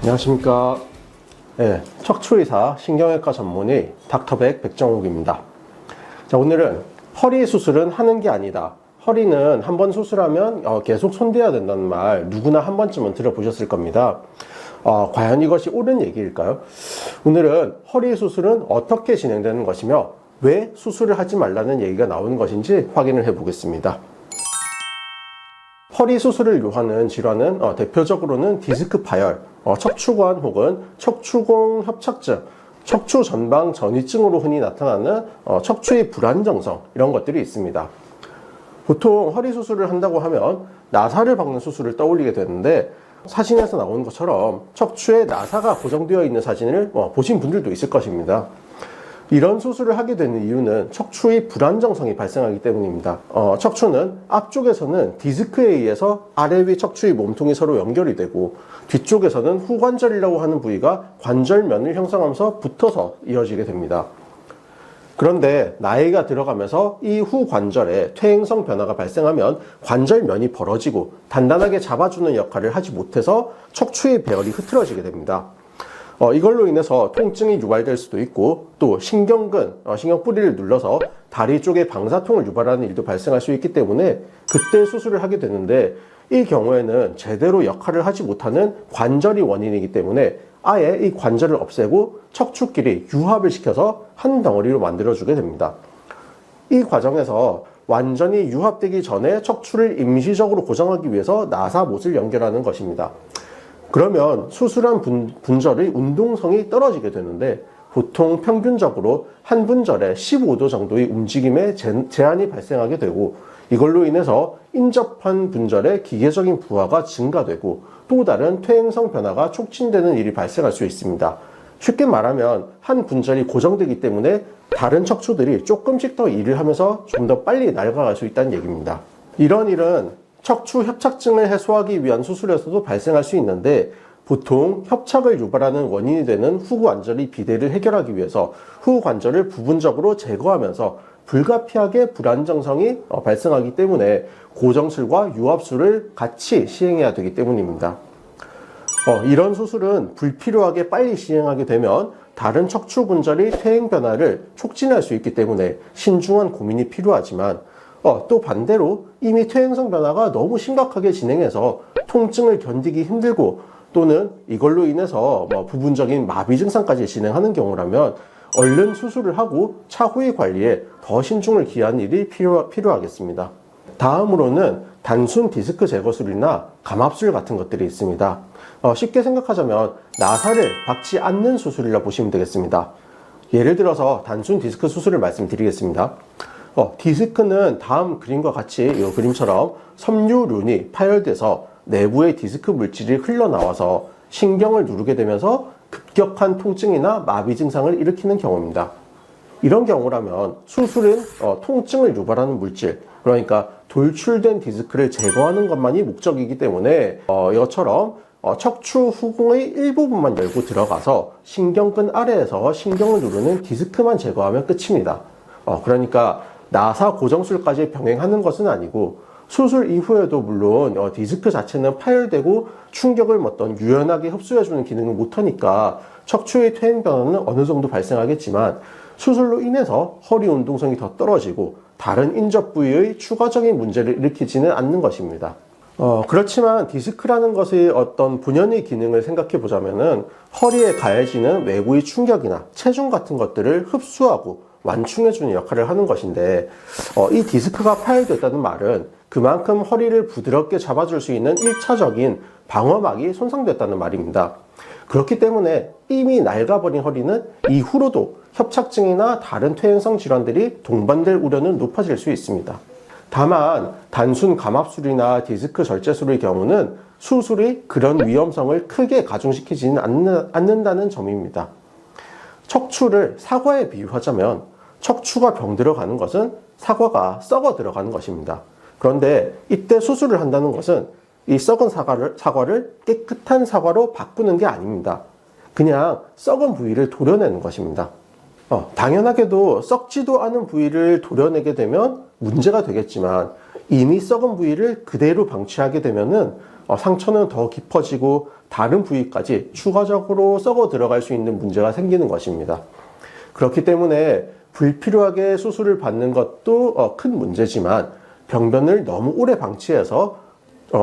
안녕하십니까. 척추의사 신경외과 전문의 닥터백 백정욱입니다. 자, 오늘은 허리 수술은 하는 게 아니다. 허리는 한번 수술하면 계속 손대야 된다는 말 누구나 한 번쯤은 들어보셨을 겁니다. 과연 이것이 옳은 얘기일까요? 오늘은 허리 수술은 어떻게 진행되는 것이며 왜 수술을 하지 말라는 얘기가 나오는 것인지 확인을 해 보겠습니다. 허리 수술을 요하는 질환은 대표적으로는 디스크 파열, 척추관 혹은 척추공 협착증, 척추 전방 전이증으로 흔히 나타나는 척추의 불안정성, 이런 것들이 있습니다. 보통 허리 수술을 한다고 하면 나사를 박는 수술을 떠올리게 되는데, 사진에서 나오는 것처럼 척추에 나사가 고정되어 있는 사진을 보신 분들도 있을 것입니다. 이런 수술을 하게 되는 이유는 척추의 불안정성이 발생하기 때문입니다. 척추는 앞쪽에서는 디스크에 의해서 아래 위 척추의 몸통이 서로 연결이 되고, 뒤쪽에서는 후관절이라고 하는 부위가 관절면을 형성하면서 붙어서 이어지게 됩니다. 그런데 나이가 들어가면서 이 후관절에 퇴행성 변화가 발생하면 관절면이 벌어지고 단단하게 잡아주는 역할을 하지 못해서 척추의 배열이 흐트러지게 됩니다. 이걸로 인해서 통증이 유발될 수도 있고, 또 신경근, 신경뿌리를 눌러서 다리 쪽에 방사통을 유발하는 일도 발생할 수 있기 때문에 그때 수술을 하게 되는데, 이 경우에는 제대로 역할을 하지 못하는 관절이 원인이기 때문에 아예 이 관절을 없애고 척추끼리 융합을 시켜서 한 덩어리로 만들어주게 됩니다. 이 과정에서 완전히 융합되기 전에 척추를 임시적으로 고정하기 위해서 나사못을 연결하는 것입니다. 그러면 수술한 분절의 운동성이 떨어지게 되는데, 보통 평균적으로 한 분절에 15도 정도의 움직임에 제한이 발생하게 되고, 이걸로 인해서 인접한 분절의 기계적인 부하가 증가되고 또 다른 퇴행성 변화가 촉진되는 일이 발생할 수 있습니다. 쉽게 말하면 한 분절이 고정되기 때문에 다른 척추들이 조금씩 더 일을 하면서 좀 더 빨리 낡아갈 수 있다는 얘기입니다. 이런 일은 척추 협착증을 해소하기 위한 수술에서도 발생할 수 있는데, 보통 협착을 유발하는 원인이 되는 후관절의 비대를 해결하기 위해서 후관절을 부분적으로 제거하면서 불가피하게 불안정성이 발생하기 때문에 고정술과 유압술을 같이 시행해야 되기 때문입니다. 이런 수술은 불필요하게 빨리 시행하게 되면 다른 척추 분절의 퇴행 변화를 촉진할 수 있기 때문에 신중한 고민이 필요하지만, 또 반대로 이미 퇴행성 변화가 너무 심각하게 진행해서 통증을 견디기 힘들고, 또는 이걸로 인해서 부분적인 마비 증상까지 진행하는 경우라면 얼른 수술을 하고 차후의 관리에 더 신중을 기하는 일이 필요하겠습니다. 다음으로는 단순 디스크 제거술이나 감압술 같은 것들이 있습니다. 쉽게 생각하자면 나사를 박지 않는 수술이라 보시면 되겠습니다. 예를 들어서 단순 디스크 수술을 말씀드리겠습니다. 디스크는 다음 그림과 같이 이 그림처럼 섬유륜이 파열돼서 내부의 디스크 물질이 흘러나와서 신경을 누르게 되면서 급격한 통증이나 마비 증상을 일으키는 경우입니다. 이런 경우라면 수술은 통증을 유발하는 물질, 그러니까 돌출된 디스크를 제거하는 것만이 목적이기 때문에 이것처럼 척추 후공의 일부분만 열고 들어가서 신경근 아래에서 신경을 누르는 디스크만 제거하면 끝입니다. 그러니까 나사 고정술까지 병행하는 것은 아니고, 수술 이후에도 물론 디스크 자체는 파열되고 충격을 유연하게 흡수해주는 기능을 못하니까 척추의 퇴행 변화는 어느 정도 발생하겠지만, 수술로 인해서 허리 운동성이 더 떨어지고 다른 인접 부위의 추가적인 문제를 일으키지는 않는 것입니다. 그렇지만 디스크라는 것의 어떤 본연의 기능을 생각해 보자면은 허리에 가해지는 외부의 충격이나 체중 같은 것들을 흡수하고 완충해주는 역할을 하는 것인데, 이 디스크가 파열됐다는 말은 그만큼 허리를 부드럽게 잡아줄 수 있는 1차적인 방어막이 손상됐다는 말입니다. 그렇기 때문에 이미 낡아버린 허리는 이후로도 협착증이나 다른 퇴행성 질환들이 동반될 우려는 높아질 수 있습니다. 다만 단순 감압술이나 디스크 절제술의 경우는 수술이 그런 위험성을 크게 가중시키지는 않는다는 점입니다. 척추를 사과에 비유하자면 척추가 병들어가는 것은 사과가 썩어 들어가는 것입니다. 그런데 이때 수술을 한다는 것은 이 썩은 사과를 깨끗한 사과로 바꾸는 게 아닙니다. 그냥 썩은 부위를 도려내는 것입니다. 당연하게도 썩지도 않은 부위를 도려내게 되면 문제가 되겠지만, 이미 썩은 부위를 그대로 방치하게 되면은 상처는 더 깊어지고 다른 부위까지 추가적으로 썩어 들어갈 수 있는 문제가 생기는 것입니다. 그렇기 때문에 불필요하게 수술을 받는 것도 큰 문제지만 병변을 너무 오래 방치해서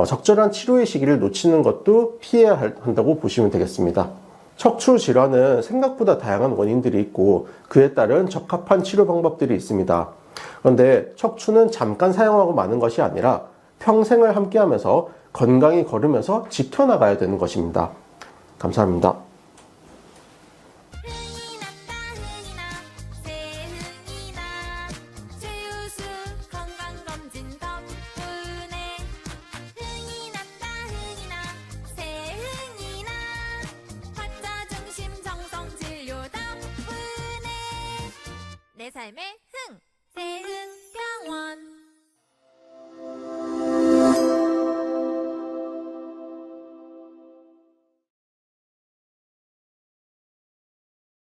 적절한 치료의 시기를 놓치는 것도 피해야 한다고 보시면 되겠습니다. 척추 질환은 생각보다 다양한 원인들이 있고 그에 따른 적합한 치료 방법들이 있습니다. 그런데 척추는 잠깐 사용하고 마는 것이 아니라 평생을 함께하면서 건강히 걸으면서 지켜나가야 되는 것입니다. 감사합니다. 내 삶의